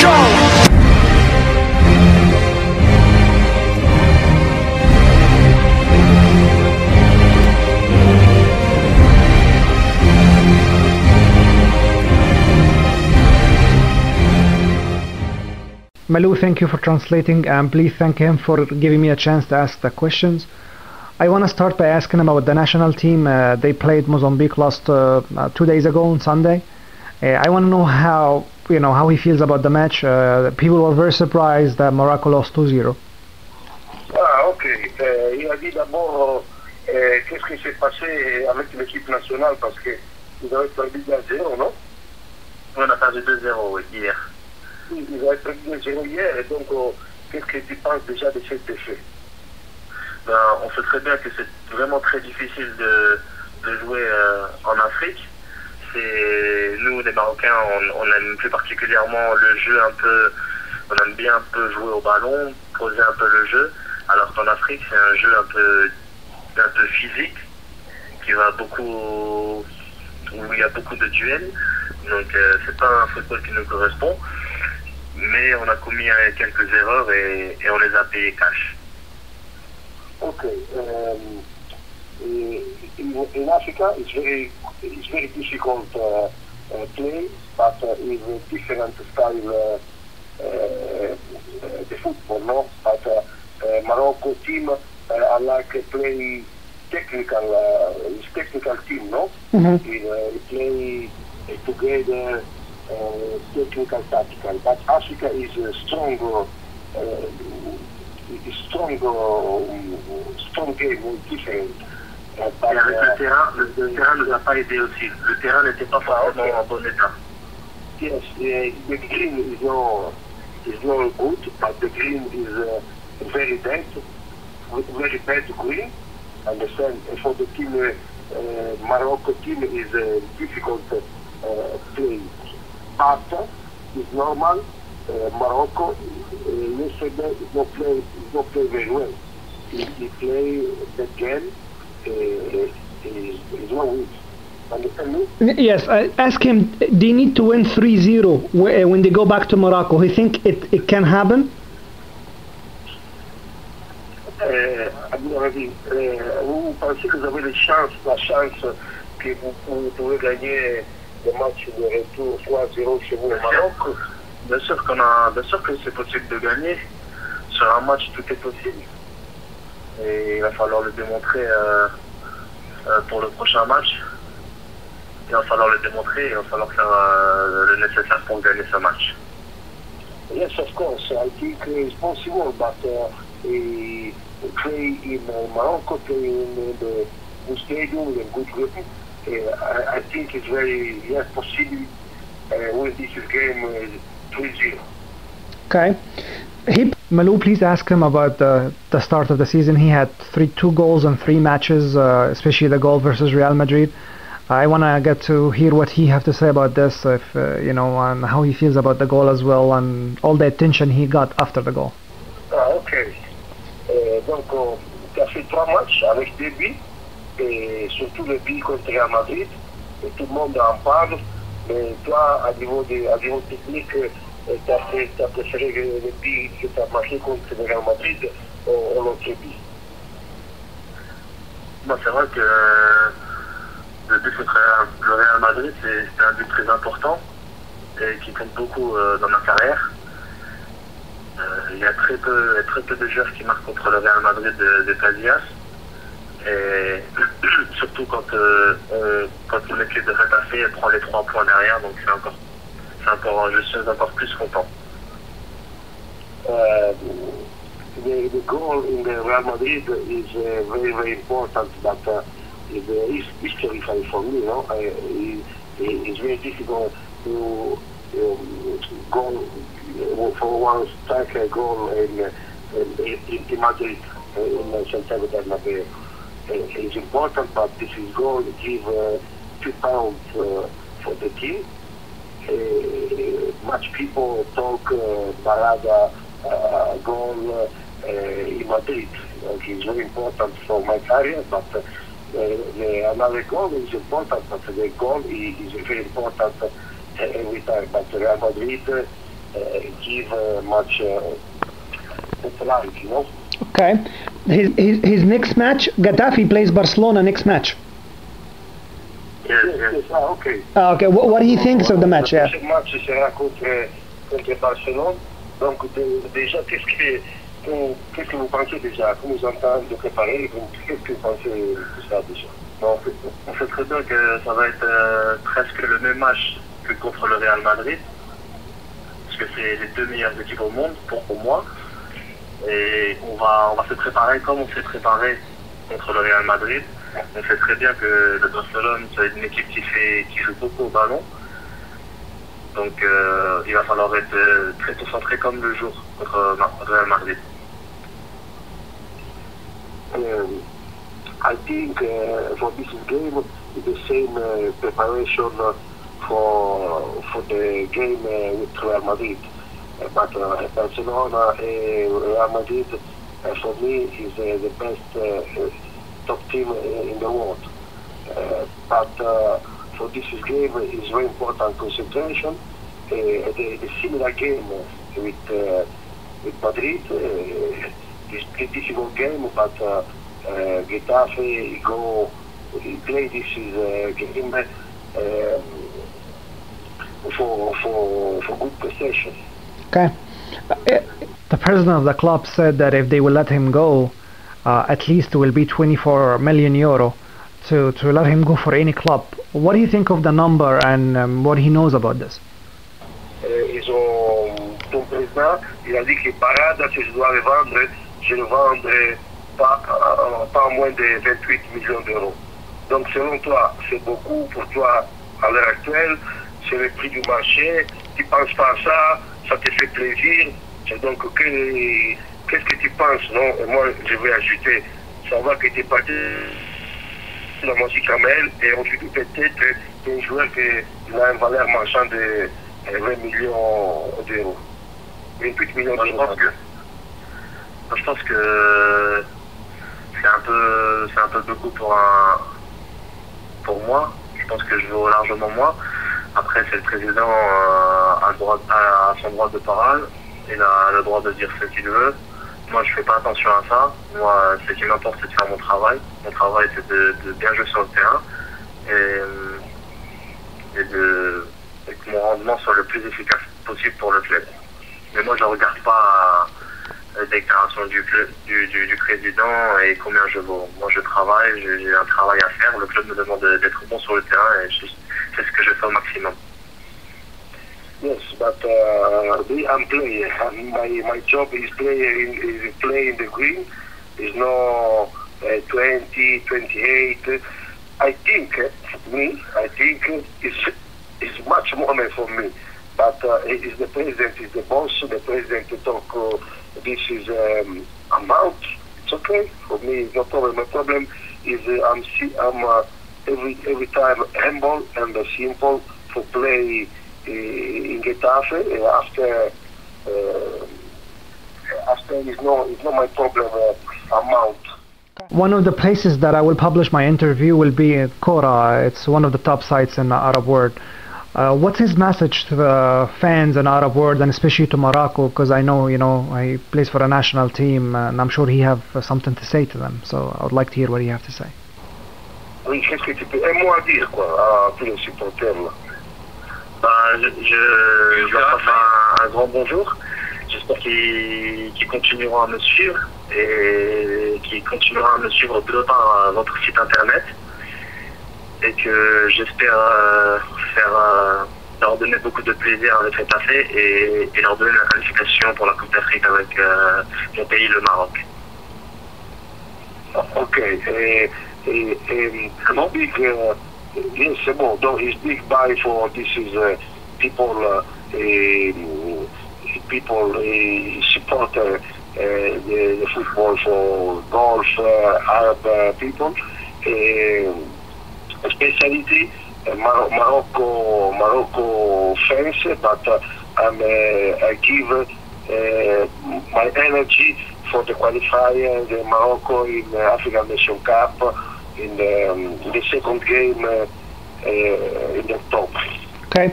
go! Malou, thank you for translating, and please thank him for giving me a chance to ask the questions. I want to start by asking him about the national team. They played Mozambique last 2 days ago on Sunday. I want to know how he feels about the match. People were very surprised that Morocco lost 2-0. Ah, ok. Il a dit d'abord qu'est-ce qui s'est passé avec l'équipe nationale parce qu'ils avaient perdu 2-0, non? On a perdu 2-0 hier. Ils avaient perdu 2-0 hier, et donc qu'est-ce que tu penses déjà de cet effet? Ben, on sait très bien que c'est vraiment très difficile de jouer en Afrique. Nous, les Marocains, on aime plus particulièrement le jeu un peu, on aime bien un peu jouer au ballon, poser un peu le jeu, alors qu'en Afrique, c'est un jeu un peu physique, qui va beaucoup, où il y a beaucoup de duels, donc c'est pas un football qui nous correspond, mais on a commis quelques erreurs et on les a payées cash. Ok. In Africa, it's very difficult play, but it's a different style the football, no? But Morocco team I like play technical, it's technical team, no? Mm-hmm. It play together, technical, tactical. But Africa is stronger. Strong game, different. Et avec le terrain nous a pas aidé aussi. Le terrain n'était pas forcément en bon état. Yes, the green is not good, but the green is very bad green. Understand? For the team, Morocco team is difficult play. But it's normal. Morocco yesterday is not play very well. He play the game is not weak. Understand me? Yes, I ask him, they need to win 3-0 when they go back to Morocco. You think it can happen? Vous pensez que vous avez la chance que vous pouvez gagner le match de retour 3-0 chez vous au Maroc? Bien sûr que c'est possible de gagner. Sur un match, tout est possible. Et il va falloir le démontrer pour le prochain match. Il va falloir le démontrer et il va falloir faire le nécessaire pour gagner ce match. Yes, of course. I think it's possible, but play in Morocco, play in the good stadium, in good game. I think it's very possible win this game 3-0. Okay. Malou, please ask him about the start of the season. He had 2 goals in 3 matches, especially the goal versus Real Madrid. I want to get to hear what he have to say about this, and how he feels about the goal as well, and all the attention he got after the goal. Ah, ok. Donc, tu as fait 3 matchs avec 2 buts, et surtout le but contre Real Madrid, et tout le monde en parle, mais toi, à niveau technique, tu as préféré le but que tu as marqué contre le Real Madrid au l'autre but? Bon, c'est vrai que le but contre le Real Madrid, c'est un but très important et qui compte beaucoup dans ma carrière. Il y a très peu de joueurs qui marquent contre le Real Madrid de Casillas. Et surtout quand une équipe de Retafe prend les 3 points derrière, donc je suis encore plus content. The goal in the Real Madrid is very, very important, but it's history for me, no? It's very difficult to go for one striker goal in Madrid, in Santiago Bernabeu. It's important, but this is goal give 2 pounds for the team. Much people talk Barada goal in Madrid. It's very important for my career, but another goal is important, but the goal is very important every time. But Real Madrid give much popularity, you know. Okay. His next match, Gaddafi plays Barcelona next match. Yes. Ok. Okay. What do you think of the match? Yeah. Le match sera contre Barcelone. Donc déjà, qu'est-ce que vous pensez déjà? Comment vous entendez de préparer? Qu'est-ce que vous pensez de ça déjà? Bon, on sait très bien que ça va être presque le même match que contre le Real Madrid, parce que c'est les deux meilleures équipes au monde pour moi. Et on va se préparer comme on s'est préparé contre le Real Madrid. On sait très bien que le Barcelone, c'est une équipe qui joue beaucoup au ballon. Donc il va falloir être très concentré comme le jour contre le Real Madrid. I think for this game, it's the same preparation for the game with Real Madrid. But Barcelona and Real Madrid, for me, is the best top team in the world. But for this game, it's very important concentration. The similar game with Madrid is a difficult game, but Getafe he play this game for good precision. Okay. The president of the club said that if they will let him go, at least it will be 24 million euro to let him go for any club. What do you think of the number and what he knows about this? Ton président, il a dit que Barada, si je dois le vendre, je le vendrai pas moins de 28 millions d'euros. Donc selon toi, c'est beaucoup pour toi à l'heure actuelle, c'est le prix du marché, tu ne penses pas à ça, ça te fait plaisir, donc qu'est-ce que tu penses, non? Et moi, je vais ajouter, ça va que tu es parti de la musique Kamel et on dit peut-être qu'un joueur qui a une valeur marchande de 20 millions d'euros. 28 millions d'euros. Je pense que c'est un peu beaucoup pour moi. Je pense que je vaux largement moins. Après, c'est le président a son droit de parole. Il a le droit de dire ce qu'il veut. Moi, je fais pas attention à ça. Moi, ce qui m'importe, c'est de faire mon travail. Mon travail, c'est de bien jouer sur le terrain et que mon rendement soit le plus efficace possible pour le club. Mais moi, je ne regarde pas les déclarations du président et combien je vaux. Moi, je travaille, j'ai un travail à faire. Le club me demande d'être bon sur le terrain et c'est ce que je fais au maximum. Yes, but I'm player. My job is play in the green. It's no 20, 28. I think it's much money for me. But it's the president, is the boss. The president talk. This is amount. It's okay for me. No problem. My problem is I'm every time humble and simple for play in Getafe. After it's not my problem amount. One of the places that I will publish my interview will be Quora. It's one of the top sites in the Arab world. What's his message to the fans in Arab world and especially to Morocco? Because I know, he plays for a national team and I'm sure he have something to say to them. So I would like to hear what you have to say. Oui, qu'est-ce que tu peux un mot à dire à tous les supporters là? Je leur passe un grand bonjour. J'espère qu'ils continueront à me suivre et qu'ils continueront à me suivre de par votre site internet et que j'espère leur donner beaucoup de plaisir avec cet affaire et leur donner la qualification pour la Coupe d'Afrique avec mon pays, le Maroc. Ok. Big, yes, c'est bon. Donc, it's big buy for this is people support the football for golf Arab people. Speciality Morocco fans, but I give my energy for the qualifier, the Morocco in African Nation Cup in the second game in October. Okay.